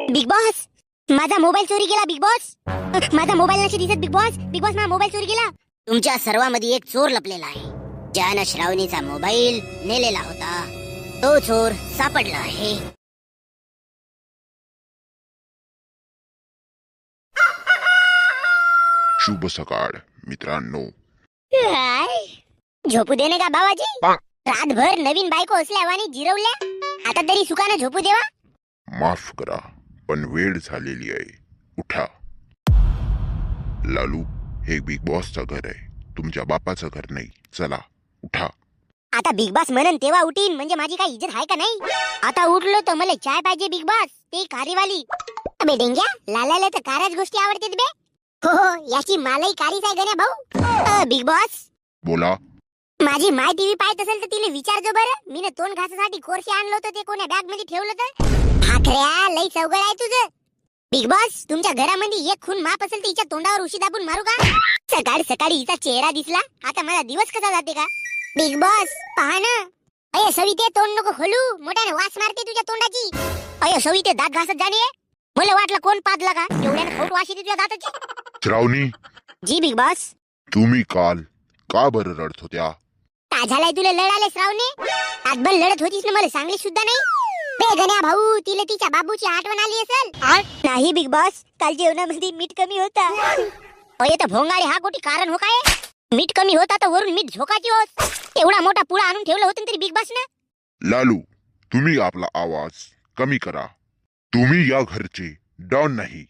Big boss, माझा mobile चोरी गेला. बिग बॉस, माझा मोबाईल नशी दिसत. बिग बॉस, बिग बॉस, माझा मोबाईल चोरी गेला. तुमच्या सर्वांमध्ये एक चोर लपलेला आहे, ज्यानं श्रावणीचा मोबाईल नेलेला होता. तो चोर सापडला आहे. शुभ सकाळ मित्रांनो. काय झोपू देणे का बाबाजी? रातभर नवीन बायको असल्यावानी जिरवल्या, आता तरी सुखानं झोपू देवा. माफ करा पण वेळ झालेली आहे, उठा. लालू, हे बिग बॉसचं घर आहे, तुमच्या बापाचं घर नाही. चला उठा. आता बिग बॉस म्हणन तेव्हा उठीन, म्हणजे माझी काय इज्जत आहे का नाही? आता उठलो तर मला चाय पाहिजे बिग बॉस, ते कारीवाली. अबे डेंग्या, लालाला तर काराच गोष्टी आवडतात बे. हो, याची मालही कारीच आहे गण्या भाऊ. बिग बॉस, बोला. माझी माय टीव्ही पाहत असेल तर तिला विचारजो बरं. मी तोंड घासासाठी कोरशे आणलं होतं, ते कोण्या बॅग मध्ये ठेवलं तर? भाकऱ्या, लई चौगड आहे तुझं. बिग बॉस, तुमच्या घरामध्ये एक खून माप असेल तर हिच्या तोंडावर उशी दाबून मारू का? सकाळी सकाळी हिचा चेहरा दिसला, आता माझा दिवस कसा जाते का? बिग बॉस पहा ना. अय सविते, तोंड नको खोलू, मोठ्याने वास मारते तुझ्या तोंडाची. अय सविते, दात घासत जाणे. मला वाटलं कोण पादला का, एवढ्याने खोट वास येते तुझ्या दाताची. श्रावणी, जी बिग बॉस. तुम्ही काल का बरं रडत होत्या? का झालाय तुला लढाले श्रावणे? रातभर लढत होतीस ना, मला सांगली सुद्धा नाही. बे गण्या भाऊ, तिला तिच्या बाबूची आठवण आली असेल. नाही बिग बॉस, काल जेवणामध्ये मीठ कमी होता. अय तर भोंगाडे, हा कोटी कारण हो काय? मीठ कमी होता तर वरून मीठ झोकाची होत. एवढा मोठा पुडा आणून ठेवलं होतं तरी बिग बॉस ना. लालू, तुम्ही आपला आवाज कमी करा. तुम्ही या घरचे डॉन नाही.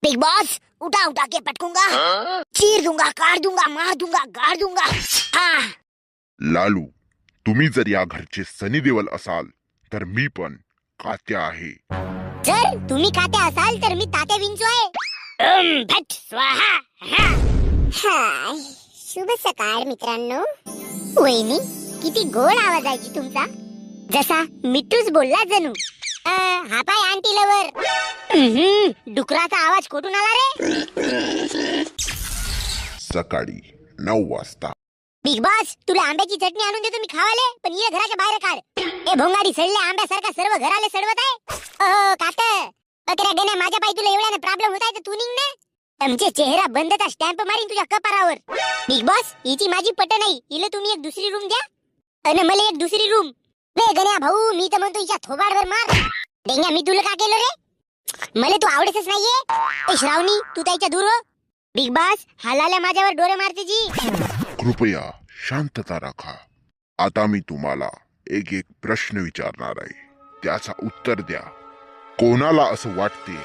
बिग बॉस, उठा उठा के पटकूंगा, चीर दूंगा, काट दूंगा, मार दूंगा, गाड़ दूंगा. हाँ. लालू, तुम्ही जर या घरचे सनी देओल असाल तर मी पण कात्या आहे. जर तुम्ही कात्या असाल तर मी तात्या विंचू आहे. भट स्वाहा. हाय, शुभ सकाळ मित्रांनो. वहिनी, किती गोड आवाज आहे तुमचा, जसा मिठूच बोलला जणू. हा पाय आंटी लवर. डुकराचा आवाज कुठून आला रे? सकाळी 9 वाजता. बिग बॉस, तुला आंब्याची चटणी आणून देतो मी खावाले, पण ये घराच्या बाहेर काढ. ए भोंगाडी, सडल्या आंब्यासारखा सर्व घराले सडवत आहे. कात अकरा गण्या, माझ्या पायी तुला एवढ्याने प्रॉब्लेम होत आहे तर तू निघ ना. आमचे चेहरा बंदचा स्टॅम्प मारीन तुझ्या कपारावर. बिग बॉस, हिची माझी पट नाही, हिला तुम्ही एक दुसरी रूम द्या आणि मला एक दुसरी रूम. बे गण्या भाऊ, मी तर म्हणतो हिच्या थोबाडवर मार. डेंग्या, मी तुला का केलं रे? मला तू आवडतच नाहीये. श्रावणी, तू त्याच्या दूर हो. बिग बॉस, हालाल्या माझ्यावर डोळे मारते जी. कृपया शांतता राखा. आता मी तुम्हाला एक एक प्रश्न विचारणार आहे, त्याचा उत्तर द्या. कोणाला असं वाटते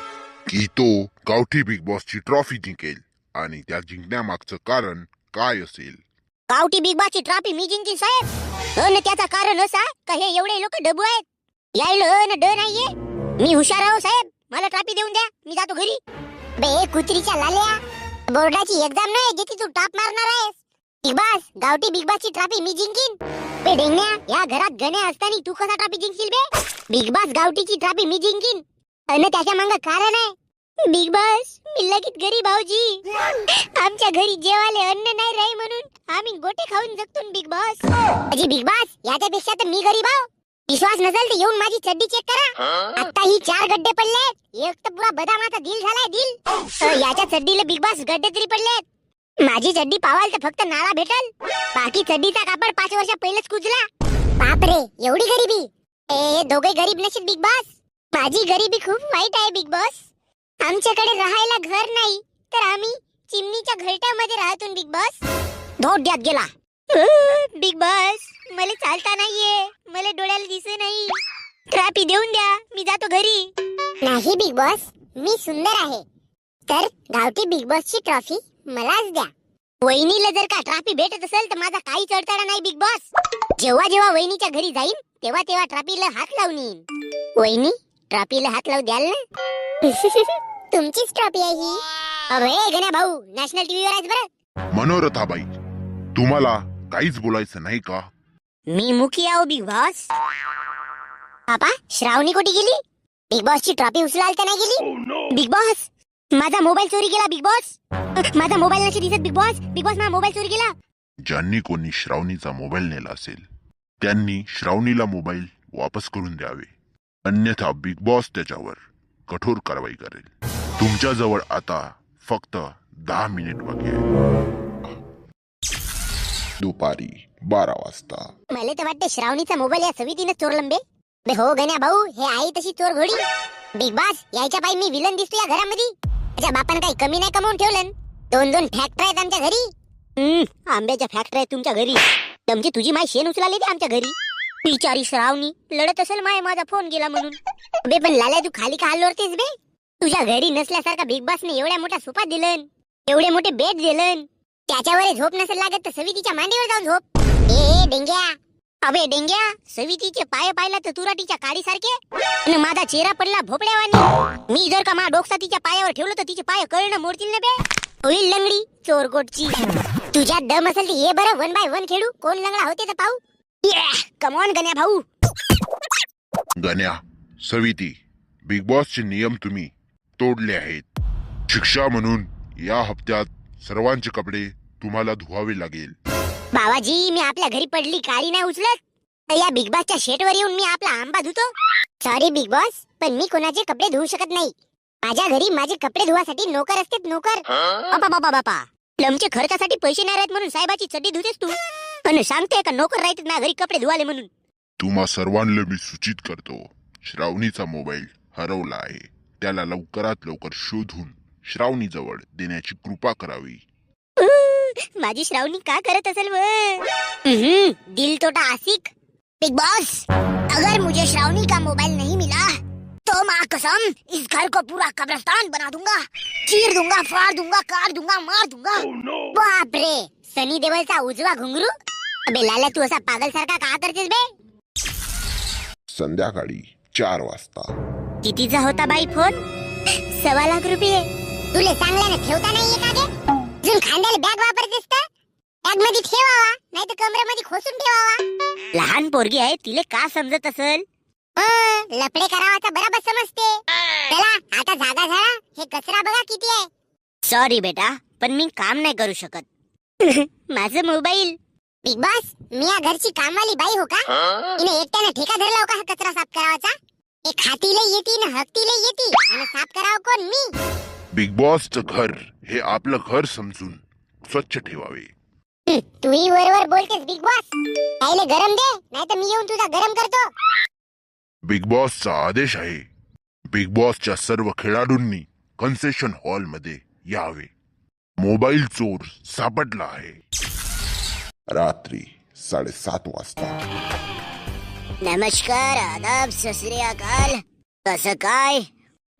की तो गावठी बिग बॉसची ट्रॉफी जिंकेल आणि त्या जिंकण्यामागचं कारण काय असेल? गावठी बिग बॉसची ट्रॉफी मी जिंकीन साहेब. अन त्याचं कारण असा का हे एवढे लोक डबू आहेत, यायला अन ड नाहीये. मी हुशार आहो साहेब, मला ट्रॉफी देऊन द्या, मी जातो घरी. बे कुत्रीच्या लाल्या, बोर्डाची एक्झाम नाही जिथे तू टॉप मारणार आहेस. बिग बॉस, गावठी बिग बॉसची ट्रॉफी मी जिंकीन. बे डेंग्या, या घरात गण्या असताना तू कसा ट्रॉफी जिंकशील बे? बिग बॉस, गावठीची ट्रॉफी मी जिंकीन. अन त्याच्या मागं कारण आहे. बिग बॉस, मी लगेच गरीब आहोजी. आमच्या घरी जेवायला अन्न नाही राही म्हणून आम्ही गोटे खाऊन जगतो बिग बॉस. अजी बिग बॉस, याच्यापेक्षा तर मी गरीब आहो. विश्वास नसेल तर येऊन माझी चड्डी चेक करा. आता ही 4 गड्डे पडलेत, एक तर पुरा बदामाचा दिल झालाय दिल. याच्या चड्डीला बिग बॉस गड्डे तरी पडलेत. माझी चड्डी पावाल तर फक्त नाळा भेटल, बाकी चड्डीचा कापड 5 वर्ष पहिलेच कुजला. बापरे, एवढी गरिबी. ए दोघे गरीब नशील बिग बॉस. माझी गरिबी खूप वाईट आहे बिग बॉस. आमच्याकडे राहायला घर नाही तर आम्ही चिमणीच्या घरट्यामध्ये राहतो बिग बॉस. धोड्यात गेला. बिग बॉस, मला चालता नाहीये, मला डोळ्याला दिसत नाही. ट्रॉफी देऊन द्या, मी जातो घरी. नाही बिग बॉस, मी सुंदर आहे तर गावठी बिग बॉसची ट्रॉफी मलाच द्या. वहिनीला जर का ट्रॉफी भेटत असेल तर माझा काही चढताळा नाही बिग बॉस. जेव्हा जेव्हा वहिनीच्या घरी जाईन तेव्हा तेव्हा ट्रॉफीला हात लावून येईन. वहिनी, ट्रॉफीला हात लावू द्याल ना? तुमचीच ट्रॉफी आहे ही. अरे गण्या भाऊ, नॅशनल टीव्हीवर आहेस बरं. मनोरथाबाई, तुम्हाला काहीच बोलायचं नाही का? मी मुखी आहो बिग बॉस. पापा, श्रावणी कुठे गेली? बिग बॉसची ट्रॉफी उचलायला तर नाही गेली? बिग बॉस, माझा मोबाईल चोरी गेला. बिग बॉस, माझा मोबाईल नशी दिसत. बिग बॉस, बिग बॉस, माझा मोबाईल चोरी गेला. ज्यांनी कोणी श्रावणीचा मोबाईल नेला असेल त्यांनी श्रावणीला मोबाईल वापस करून द्यावे, अन्यथा बिग बॉस त्याच्यावर कठोर कारवाई करेल. तुमच्याजवळ आता फक्त 10 मिनिट बाकी आहे. दुपारी 12 वाजता. मला तर वाटतं श्रावणीचा मोबाईल या सवितीने चोरलं बे. बे हो गण्या भाऊ, हे आई तशी चोर घोडी. बिग बॉस यायच्या पायी मी विलन दिसतो या घरामध्ये. त्याच्या बापानं काही कमी नाही कमवून ठेवलं. 2-2 फॅक्टरी आहेत आमच्या घरी. आंब्याच्या फॅक्टरी आहेत तुमच्या घरी. तुमची तुझी माय शेण उचलाली ते आमच्या घरी. बिचारी श्रावणी लढत असेल माय माझा फोन गेला म्हणून. बे पण लाल्या तू खाली का हलवतेस बे? तुझ्या घरी नसल्यासारखा बिग बॉसने एवढ्या मोठा सोफा दिलन, एवढे मोठे बेड दिलन. त्याच्यावर झोप नसेल लागत तर सवितीच्या मांडीवर जाऊन झोप. ए डेंग्या, अबे डेंग्या, सवितीचे पाय पाहिला तर तुराटीच्या काडी सारखे आणि माझा चेहरा पडला भोपड्यावानी. मी जर का मा डोकसा तिच्या पायावर ठेवलं तर तिचे पाय कळणं मोडतील ना बे. होईल लंगडी चोरकोटची. तुझ्यात दम असेल तर ये बरं 1 by 1 खेळू. कोण लंगडा होते तर पाहू. कम ऑन गण्या भाऊ. गण्या, सविती, बिग बॉसचे नियम तुम्ही तोडले आहेत. शिक्षा म्हणून या हप्त्यात सर्वांचे कपडे तुम्हाला धुवावे लागेल. बाबाजी, मी आपल्या घरी पडली काडी नाही उचलत तर या बिग बॉसच्या शेटवर येऊन मी आपला आंबा धुतो. सॉरी बिग बॉस, पण मी कोणाचे कपडे धुवू शकत नाही. माझ्या घरी माझे कपडे धुवासाठी नोकर असतात, नोकर. बापा बापा, प्लमचे खर्चासाठी पैसे नाही राहत म्हणून साहेबाची चड्डी धुतेस तू. पण सांगते का नोकर राहतात ना घरी कपडे धुवाले म्हणून. तुम्हा सर्वांना मी सूचित करतो, श्रावणीचा मोबाईल हरवला आहे. त्याला लवकरात लवकर शोधून श्रावणीजवळ देण्याची कृपा करावी. माझी श्रावणी का करत असेल दिल तोटा आशिक. बिग बॉस, अगर मुझे श्रावणी का मोबाइल नहीं मिला तो माँ कसम इस घर को पूरा कब्रिस्तान बना दूंगा. चीर दूंगा, फाड़ दूंगा, काट दूंगा, मार दूंगा. बाप रे, सनी देवलचा उजवा घुंगरू. अबे लाला, तू असा पागल सारखा का करतेस बे? संध्याकाळी 4 वाजता. कितीचा होता बाई फोन? 1.25 लाख रुपये. तुले चांगल्याने ठेवता नाहीये का गे? अजून खांद्याला बॅग वापरतेस तर बॅग मध्ये ठेवावा, नाही तर कमरेमध्ये खोसून ठेवावा. लहान पोरगी आहे, तिले का समजत असेल? लफडे करावाचा बरोबर समजते. चला आता जागा झाला. हे कचरा बघा किती आहे. सॉरी बेटा, पण मी काम नाही करू शकत. माझं मोबाईल. बिग बॉस, मी या घरची कामवाली बाई हो का? तिने एकट्याने ठेका धरला हो का हा कचरा साफ करावाचा? हे खातीले येती ना हकतीले येती आणि साफ करावं कोण? मी. बिग बॉसचं घर हे आपलं घर समजून स्वच्छ ठेवावे. तूही वर बोलतेस बिग बॉस. काहीले गरम दे, नाही तर मी येऊन तुझा गरम करतो. बिग बॉसचा आदेश आहे. बिग बॉसच्या सर्व खेळाडूंनी कन्सेशन हॉल मध्ये यावे. मोबाईल चोर सापडला आहे. रात्री 7:30 वाजता. नमस्कार, आदाब, सत श्री अकाल. कसं काय?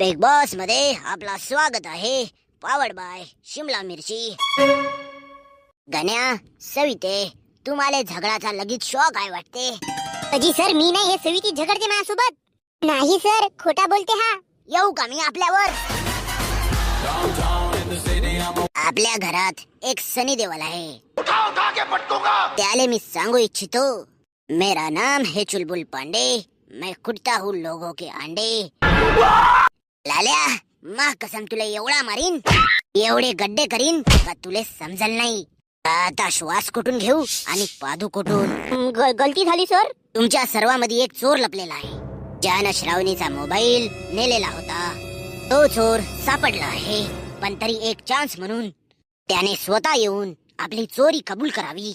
बिग बॉस मध्ये आपला स्वागत आहे. पावर्ड बाय शिमला मिरची. गण्या, सविते, तुम्हाला झगडाचा लगेच शॉक आहे वाटते. अजी सर, मी नाही. हे सविती झगडते माझ्यासोबत. नाही सर, खोटा बोलते हा. येऊ का मी आपल्यावर? आपल्या घरात एक सनी देवल आहे. त्याले मी सांगू इच्छितो, मेरा नाम है चुलबुल पांडे. मैं कुटता हूँ लोगों के अंडे. लाल्या, माँ कसम तुला एवढा मारीन, एवढे गड्डे करीन का तुले समजल नाही. आता श्वास कुठून घेऊ आणि पादू कुठून? गलती झाली सर. तुमच्या सर्वांमध्ये एक चोर लपलेला आहे, ज्यानं श्रावणीचा मोबाईल नेलेला होता. तो चोर सापडला आहे, पण तरी एक चान्स म्हणून त्याने स्वतः येऊन आपली चोरी कबूल करावी.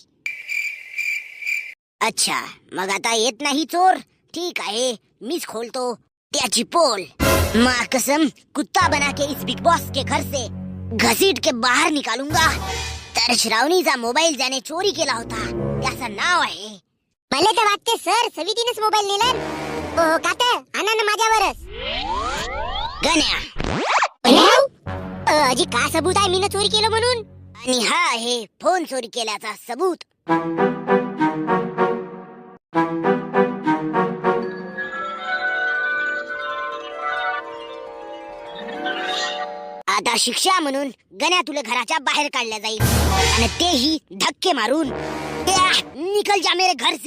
अच्छा, मग आता येत नाही चोर? ठीक आहे, मीच खोलतो त्याची पोल. माँ कसम, कुत्ता बना के इस बिग बॉस के घर से घसीट के बाहर निकालूंगा. तर श्रावणीचा मोबाईल ज्याने चोरी केला होता त्याचं नाव आहे. मला तर वाटते सर सवितीनेच मोबाईल नेला. ओ काका, आणा ना माझ्यावरच. गण्या, अजी का सबूत आहे मीनं चोरी केलं म्हणून? आणि हा आहे फोन चोरी केल्याचा सबूत. आता शिक्षा म्हणून गण्या तुला घराच्या बाहेर काढल्या जाईल, आणि तेही धक्के मारून. निकल जा मेरे घर से.